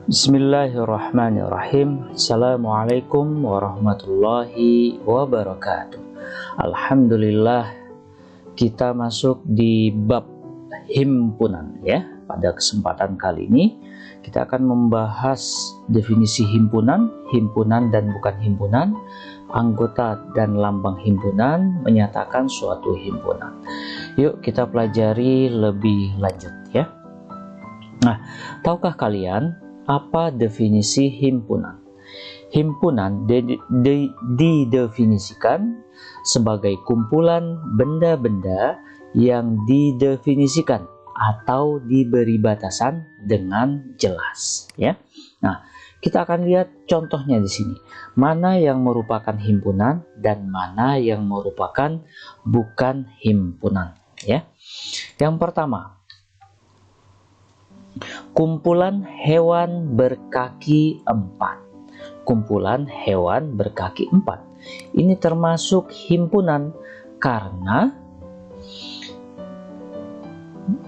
Bismillahirrahmanirrahim. Assalamualaikum warahmatullahi wabarakatuh. Alhamdulillah, kita masuk di bab himpunan ya. Pada kesempatan kali ini kita akan membahas definisi himpunan, himpunan dan bukan himpunan, anggota dan lambang himpunan, menyatakan suatu himpunan. Yuk kita pelajari lebih lanjut ya. Nah, tahukah kalian apa definisi himpunan? Himpunan didefinisikan sebagai kumpulan benda-benda yang didefinisikan atau diberi batasan dengan jelas ya. Nah, kita akan lihat contohnya di sini. Mana yang merupakan himpunan dan mana yang merupakan bukan himpunan ya. Yang pertama, kumpulan hewan berkaki 4. Kumpulan hewan berkaki 4. Ini termasuk himpunan karena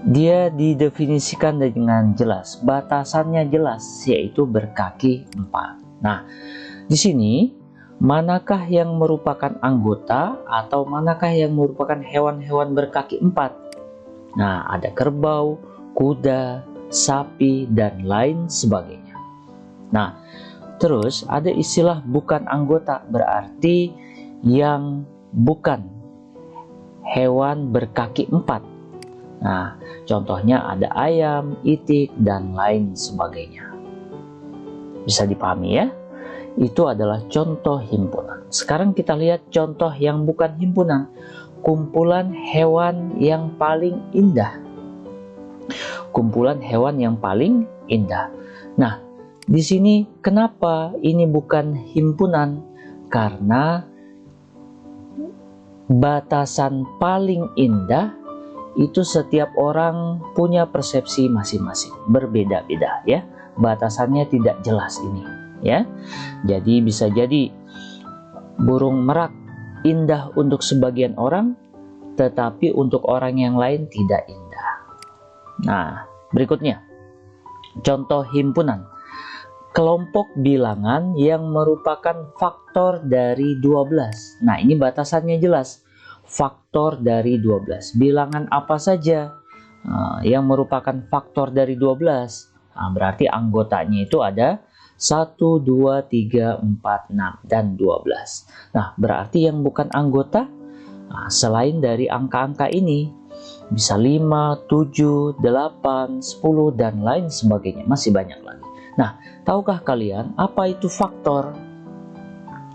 dia didefinisikan dengan jelas, batasannya jelas, yaitu berkaki 4. Nah, di sini manakah yang merupakan anggota atau manakah yang merupakan hewan-hewan berkaki 4? Nah, ada kerbau, kuda, sapi, dan lain sebagainya. Nah, terus ada istilah bukan anggota, berarti yang bukan hewan berkaki 4. Nah, contohnya ada ayam, itik, dan lain sebagainya. Bisa dipahami ya? Itu adalah contoh himpunan. Sekarang kita lihat contoh yang bukan himpunan. Kumpulan hewan yang paling indah. Kumpulan hewan yang paling indah. Nah, di sini kenapa ini bukan himpunan? Karena batasan paling indah itu setiap orang punya persepsi masing-masing, berbeda-beda ya. Batasannya tidak jelas ini ya. Jadi bisa jadi burung merak indah untuk sebagian orang, tetapi untuk orang yang lain tidak indah. Nah, berikutnya contoh himpunan. Kelompok bilangan yang merupakan faktor dari 12. Nah, ini batasannya jelas. Faktor dari 12. Bilangan apa saja yang merupakan faktor dari 12? Nah, berarti anggotanya itu ada 1, 2, 3, 4, 6, dan 12. Nah, berarti yang bukan anggota selain dari angka-angka ini bisa 5, 7, 8, 10, dan lain sebagainya. Masih banyak lagi. Nah, tahukah kalian apa itu faktor?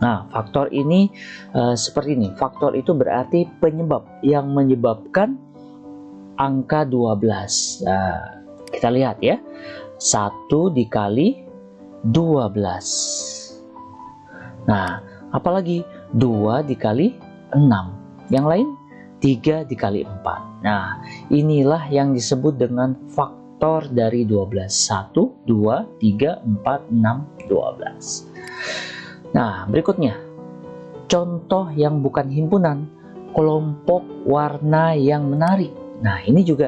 Nah, faktor ini seperti ini. Faktor itu berarti penyebab yang menyebabkan angka 12. Nah, kita lihat ya. 1 dikali 12. Nah, apalagi 2 dikali 6. Yang lain 3 dikali 4. Nah, inilah yang disebut dengan faktor dari 12. 1, 2, 3, 4, 6, 12. Nah, berikutnya. Contoh yang bukan himpunan. Kelompok warna yang menarik. Nah, ini juga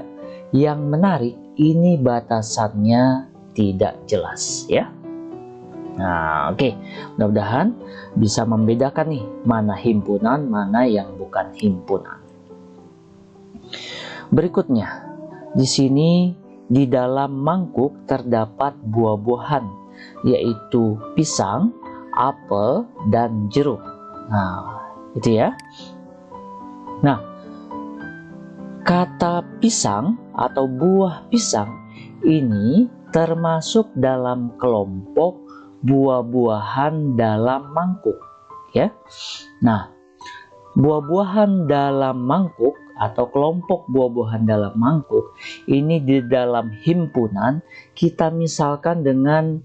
yang menarik. Ini batasannya tidak jelas ya. Nah, oke. Mudah-mudahan bisa membedakan nih mana himpunan, mana yang bukan himpunan. Berikutnya, di sini di dalam mangkuk terdapat buah-buahan, yaitu pisang, apel, dan jeruk. Nah, itu ya. Nah, kata pisang atau buah pisang ini termasuk dalam kelompok buah-buahan dalam mangkuk, ya. Nah, buah-buahan dalam mangkuk atau kelompok buah-buahan dalam mangkuk ini di dalam himpunan kita misalkan dengan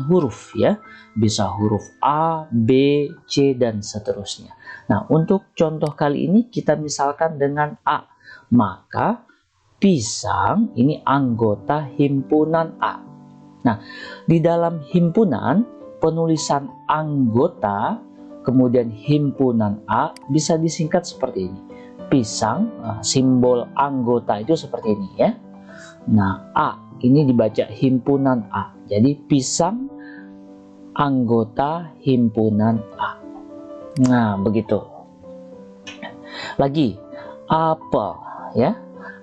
huruf ya, bisa huruf A, B, C, dan seterusnya. Nah, untuk contoh kali ini kita misalkan dengan A, maka pisang ini anggota himpunan A. Nah, di dalam himpunan penulisan anggota kemudian himpunan A bisa disingkat seperti ini. Pisang, simbol anggota itu seperti ini ya. Nah, A ini dibaca himpunan A. Jadi pisang anggota himpunan A. Nah, begitu. Lagi, apel ya.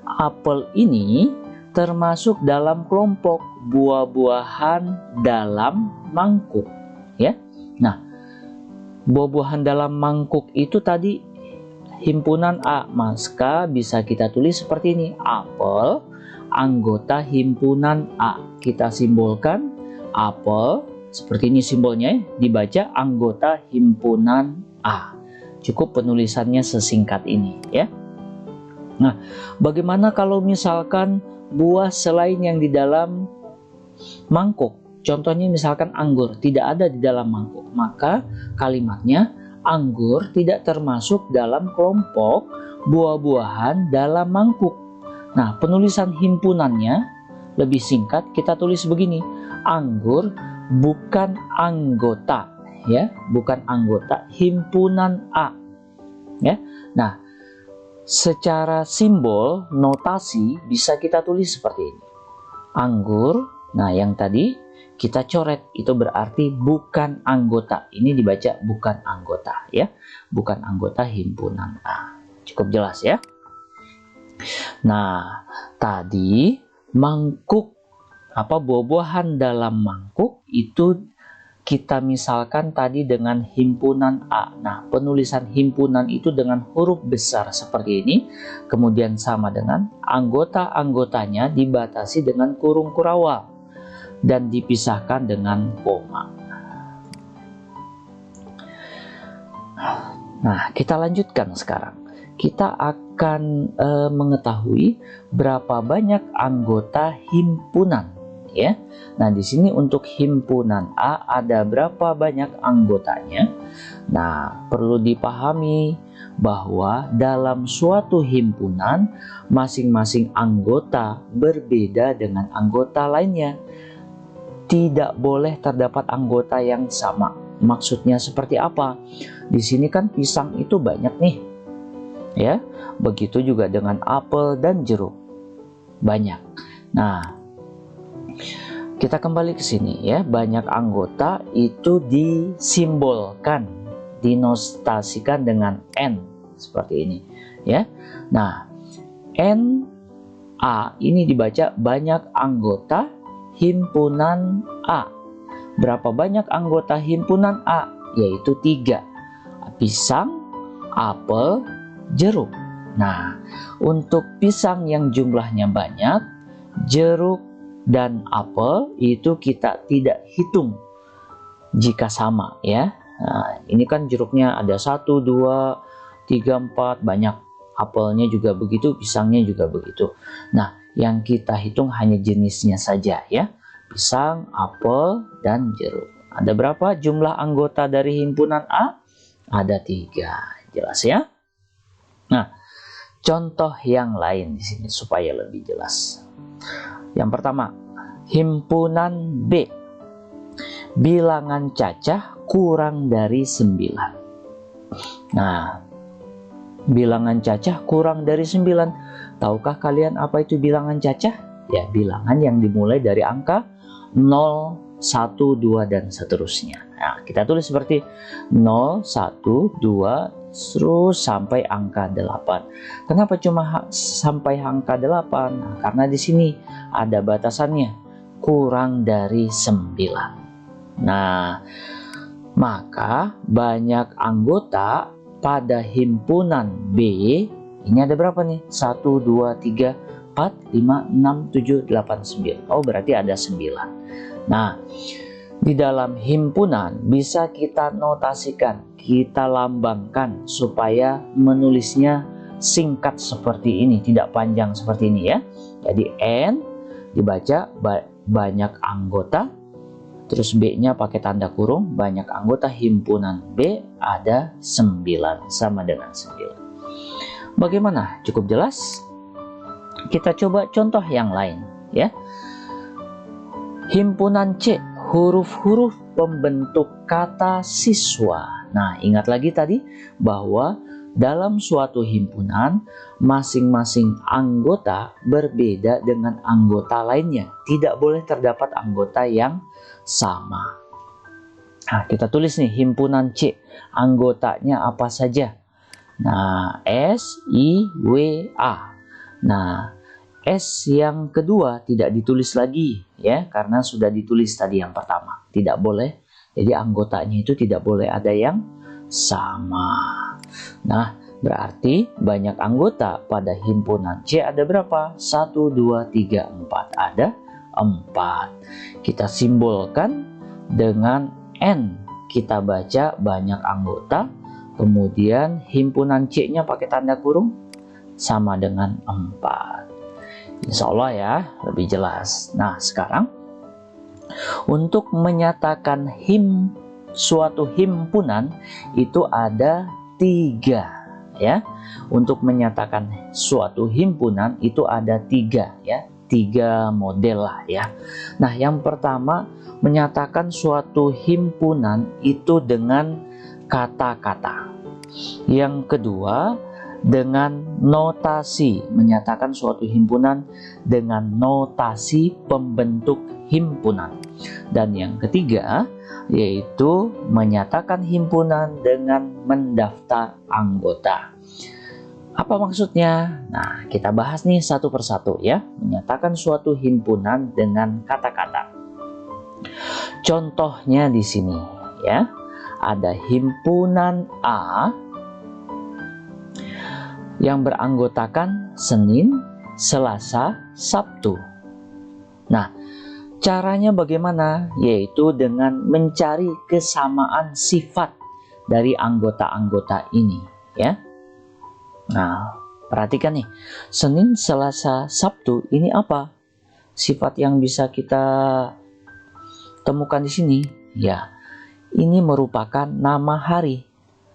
Apel ini termasuk dalam kelompok buah-buahan dalam mangkuk ya. Nah, buah-buahan dalam mangkuk itu tadi himpunan A, maka bisa kita tulis seperti ini. Apel anggota himpunan A. Kita simbolkan apel seperti ini simbolnya, dibaca anggota himpunan A. Cukup penulisannya sesingkat ini ya. Nah, bagaimana kalau misalkan buah selain yang di dalam mangkuk? Contohnya misalkan anggur tidak ada di dalam mangkuk, maka kalimatnya anggur tidak termasuk dalam kelompok buah-buahan dalam mangkuk. Nah, penulisan himpunannya lebih singkat, kita tulis begini. Anggur bukan anggota ya, bukan anggota himpunan A ya. Nah, secara simbol notasi bisa kita tulis seperti ini. Anggur, nah yang tadi kita coret itu berarti bukan anggota. Ini dibaca bukan anggota ya, bukan anggota himpunan A. Cukup jelas ya. Nah, tadi mangkuk buah-buahan dalam mangkuk itu kita misalkan tadi dengan himpunan A. Nah, penulisan himpunan itu dengan huruf besar seperti ini, kemudian sama dengan anggota-anggotanya dibatasi dengan kurung kurawal dan dipisahkan dengan koma. Nah, kita lanjutkan sekarang. Kita akan mengetahui berapa banyak anggota himpunan ya. Nah, di sini untuk himpunan A ada berapa banyak anggotanya? Nah, perlu dipahami bahwa dalam suatu himpunan masing-masing anggota berbeda dengan anggota lainnya. Tidak boleh terdapat anggota yang sama. Maksudnya seperti apa? Di sini kan pisang itu banyak nih. Ya, begitu juga dengan apel dan jeruk. Banyak. Nah, kita kembali ke sini ya. Banyak anggota itu disimbolkan, dinotasikan dengan N seperti ini ya. Nah, N A ini dibaca banyak anggota himpunan A. Berapa banyak anggota himpunan A? Yaitu 3. Pisang, apel, jeruk. Nah, untuk pisang yang jumlahnya banyak, jeruk dan apel itu kita tidak hitung jika sama ya. Nah, ini kan jeruknya ada 1, 2, 3, 4, banyak. Apelnya juga begitu, pisangnya juga begitu. Nah, yang kita hitung hanya jenisnya saja ya. Pisang, apel, dan jeruk. Ada berapa jumlah anggota dari himpunan A? Ada 3. Jelas ya? Nah, contoh yang lain di sini supaya lebih jelas. Yang pertama, himpunan B. Bilangan cacah kurang dari 9. Nah, bilangan cacah kurang dari 9. Tahukah kalian apa itu bilangan cacah? Ya, bilangan yang dimulai dari angka 0, 1, 2, dan seterusnya. Nah, kita tulis seperti 0, 1, 2, terus sampai angka 8. Kenapa cuma sampai angka 8? Nah, karena di sini ada batasannya, kurang dari 9. Nah, maka banyak anggota pada himpunan B ini ada berapa nih? 1, 2, 3, 4, 5, 6, 7, 8, 9. Oh, berarti ada 9. Nah, di dalam himpunan bisa kita notasikan, kita lambangkan supaya menulisnya singkat seperti ini, tidak panjang seperti ini ya. Jadi N dibaca banyak anggota, terus B-nya pakai tanda kurung, banyak anggota himpunan B ada 9, sama dengan 9. Bagaimana? Cukup jelas? Kita coba contoh yang lain ya. Himpunan C, huruf-huruf pembentuk kata siswa. Nah, ingat lagi tadi bahwa dalam suatu himpunan, masing-masing anggota berbeda dengan anggota lainnya. Tidak boleh terdapat anggota yang sama. Nah, kita tulis nih himpunan C. Anggotanya apa saja? Nah, S, I, W, A. Nah, S yang kedua tidak ditulis lagi ya, karena sudah ditulis tadi yang pertama. Tidak boleh. Jadi anggotanya itu tidak boleh ada yang sama. Nah, berarti banyak anggota pada himpunan C ada berapa? 1, 2, 3, 4. Ada 4. Kita simbolkan dengan N. Kita baca banyak anggota. Kemudian himpunan C-nya pakai tanda kurung sama dengan 4. Insya Allah ya, lebih jelas. Nah, sekarang untuk menyatakan suatu himpunan itu ada 3 ya. Untuk menyatakan suatu himpunan itu ada 3 ya. 3 model lah ya. Nah, yang pertama menyatakan suatu himpunan itu dengan kata-kata. Yang kedua dengan notasi, menyatakan suatu himpunan dengan notasi pembentuk himpunan. Dan yang ketiga yaitu menyatakan himpunan dengan mendaftar anggota. Apa maksudnya? Nah, kita bahas nih satu persatu ya. Menyatakan suatu himpunan dengan kata-kata. Contohnya di sini ya. Ada himpunan A yang beranggotakan Senin, Selasa, Sabtu. Nah, caranya bagaimana? Yaitu dengan mencari kesamaan sifat dari anggota-anggota ini ya. Nah, perhatikan nih. Senin, Selasa, Sabtu ini apa? Sifat yang bisa kita temukan di sini ya. Ini merupakan nama hari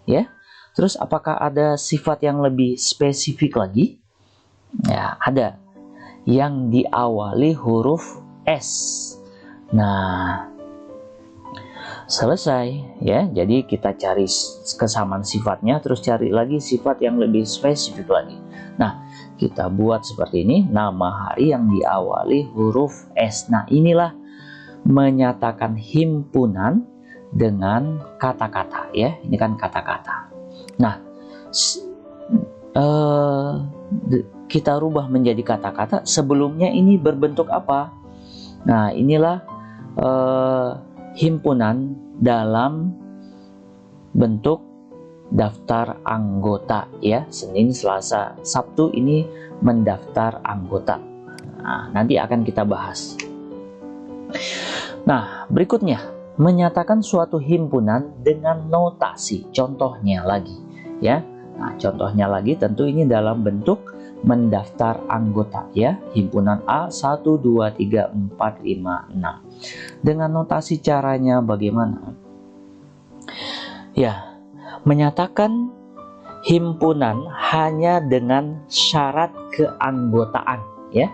ya. Terus apakah ada sifat yang lebih spesifik lagi? Ya, ada. Yang diawali huruf S. Nah, selesai ya. Jadi kita cari kesamaan sifatnya, terus cari lagi sifat yang lebih spesifik lagi. Nah, kita buat seperti ini, nama hari yang diawali huruf S. Nah, inilah menyatakan himpunan dengan kata-kata ya. Ini kan kata-kata. Nah, kita rubah menjadi kata-kata. Sebelumnya ini berbentuk apa? Nah, inilah himpunan dalam bentuk daftar anggota ya. Senin, Selasa, Sabtu ini mendaftar anggota. Nah, nanti akan kita bahas. Nah, berikutnya menyatakan suatu himpunan dengan notasi. Contohnya lagi ya. Nah, contohnya lagi tentu ini dalam bentuk mendaftar anggota ya. Himpunan A 1, 2, 3, 4, 5, 6. Dengan notasi caranya bagaimana? Ya, menyatakan himpunan hanya dengan syarat keanggotaan ya.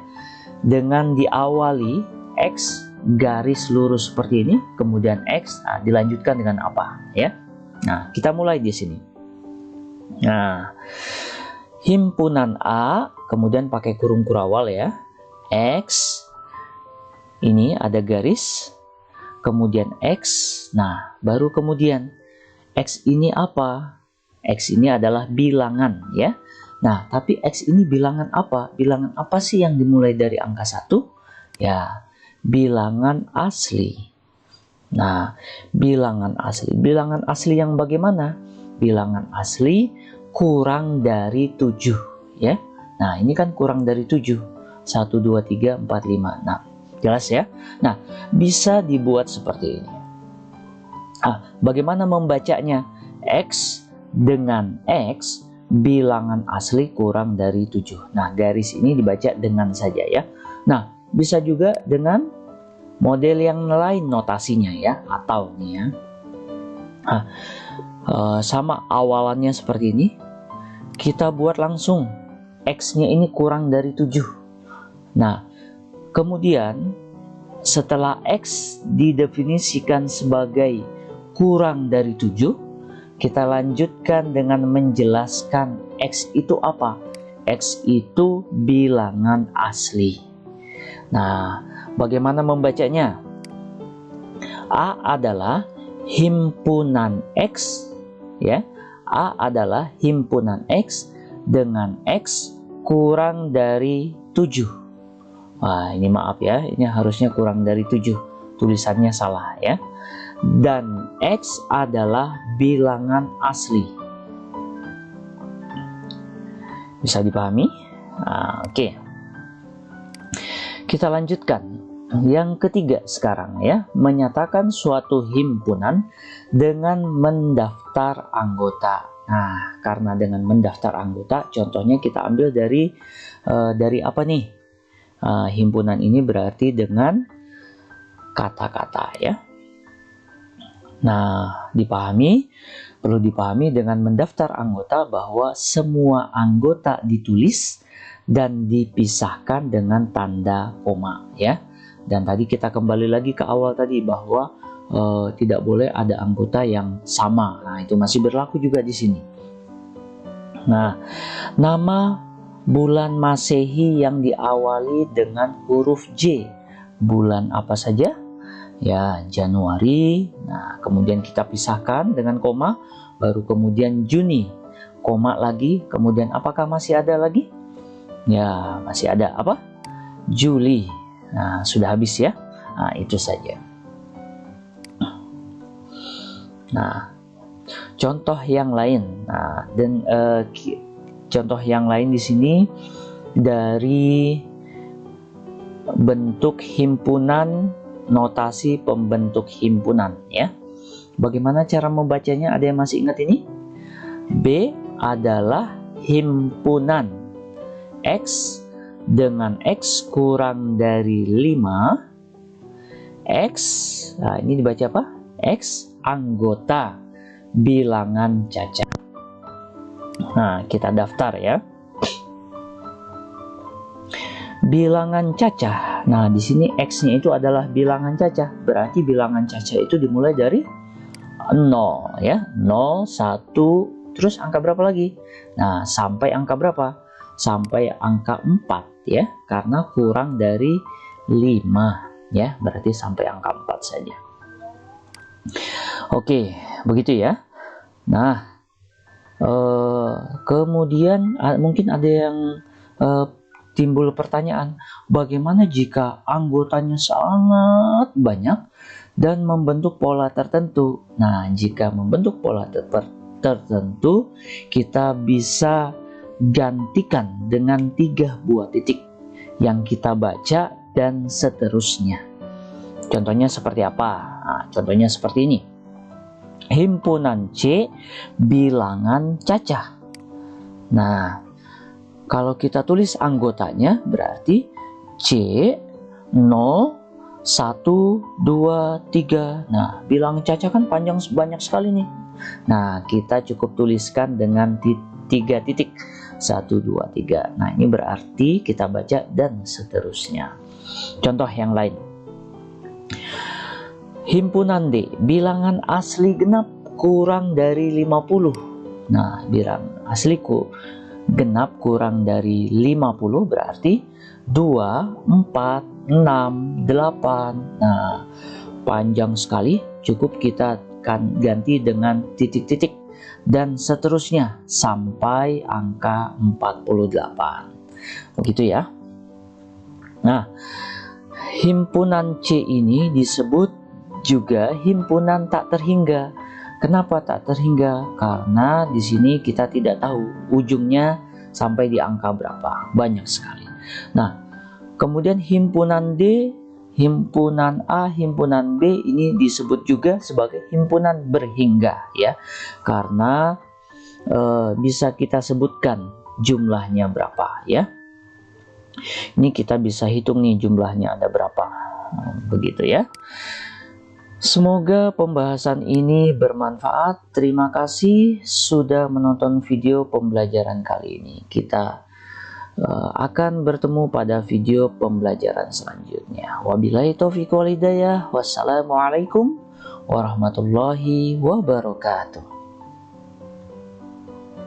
Dengan diawali X garis lurus seperti ini, kemudian X, nah, dilanjutkan dengan apa ya? Nah, kita mulai di sini. Nah, himpunan A, kemudian pakai kurung kurawal ya. X, ini ada garis, kemudian X. Nah, baru kemudian X ini apa? X ini adalah bilangan ya. Nah, tapi X ini bilangan apa? Bilangan apa sih yang dimulai dari angka 1? Ya, bilangan asli. Nah, bilangan asli. Bilangan asli yang bagaimana? Bilangan asli kurang dari 7 ya. Nah, ini kan kurang dari 7. 1, 2, 3, 4, 5, 6. Jelas ya? Nah, bisa dibuat seperti ini. Bagaimana membacanya? X dengan X, bilangan asli kurang dari 7. Nah, garis ini dibaca dengan saja ya. Nah, bisa juga dengan model yang lain notasinya ya, atau nih ya. Sama awalannya seperti ini. Kita buat langsung X-nya ini kurang dari 7. Nah, kemudian setelah X didefinisikan sebagai kurang dari 7, kita lanjutkan dengan menjelaskan X itu apa? X itu bilangan asli. Nah, bagaimana membacanya? A adalah himpunan X, ya. A adalah himpunan X dengan X kurang dari 7. Wah, ini maaf ya, ini harusnya kurang dari 7. Tulisannya salah ya. Dan X adalah bilangan asli. Bisa dipahami? Nah, oke. Kita lanjutkan. Yang ketiga sekarang ya, menyatakan suatu himpunan dengan mendaftar anggota. Nah, karena dengan mendaftar anggota, contohnya kita ambil dari apa nih? Himpunan ini berarti dengan kata-kata ya. Nah, perlu dipahami dengan mendaftar anggota bahwa semua anggota ditulis dan dipisahkan dengan tanda koma ya. Dan tadi kita kembali lagi ke awal tadi bahwa tidak boleh ada anggota yang sama. Nah, itu masih berlaku juga di sini. Nah, nama bulan Masehi yang diawali dengan huruf J. Bulan apa saja? Ya, Januari. Nah, kemudian kita pisahkan dengan koma, baru kemudian Juni. Koma lagi, kemudian apakah masih ada lagi? Ya, masih ada apa? Juli. Nah, sudah habis ya. Nah, itu saja. Nah, contoh yang lain. Nah, dan contoh yang lain di sini dari bentuk himpunan, notasi pembentuk himpunan ya. Bagaimana cara membacanya? Ada yang masih ingat ini? B adalah himpunan X dengan X kurang dari 5, X, nah ini dibaca apa? X anggota bilangan cacat. Nah, kita daftar ya. Bilangan cacah. Nah, di sini X-nya itu adalah bilangan cacah. Berarti bilangan cacah itu dimulai dari 0 ya. 0, 1, terus angka berapa lagi? Nah, sampai angka berapa? Sampai angka 4 ya, karena kurang dari 5 ya, berarti sampai angka 4 saja. Oke, begitu ya. Nah, kemudian mungkin ada yang timbul pertanyaan, bagaimana jika anggotanya sangat banyak dan membentuk pola tertentu? Nah, jika membentuk pola tertentu, kita bisa gantikan dengan 3 buah titik yang kita baca dan seterusnya. Contohnya seperti apa? Nah, contohnya seperti ini. Himpunan C bilangan cacah. Nah, kalau kita tulis anggotanya berarti C 0, 1, 2, 3. Nah, bilangan cacah kan panjang banyak sekali nih. Nah, kita cukup tuliskan dengan 3 titik. 1, 2, 3. Nah, ini berarti kita baca dan seterusnya. Contoh yang lain. Himpunan D, bilangan asli genap kurang dari 50. Nah, bilangan asli genap kurang dari 50 berarti 2, 4, 6, 8. Nah, panjang sekali, cukup kita akan ganti dengan titik-titik dan seterusnya sampai angka 48. Begitu ya. Nah, himpunan C ini disebut juga himpunan tak terhingga. Kenapa tak terhingga? Karena di sini kita tidak tahu ujungnya sampai di angka berapa. Banyak sekali. Nah, kemudian himpunan D, himpunan A, himpunan B ini disebut juga sebagai himpunan berhingga ya. Karena bisa kita sebutkan jumlahnya berapa ya. Ini kita bisa hitung nih jumlahnya ada berapa. Begitu ya. Semoga pembahasan ini bermanfaat. Terima kasih sudah menonton video pembelajaran kali ini. Kita akan bertemu pada video pembelajaran selanjutnya. Wabillahi taufiq wal hidayah. Wassalamualaikum warahmatullahi wabarakatuh.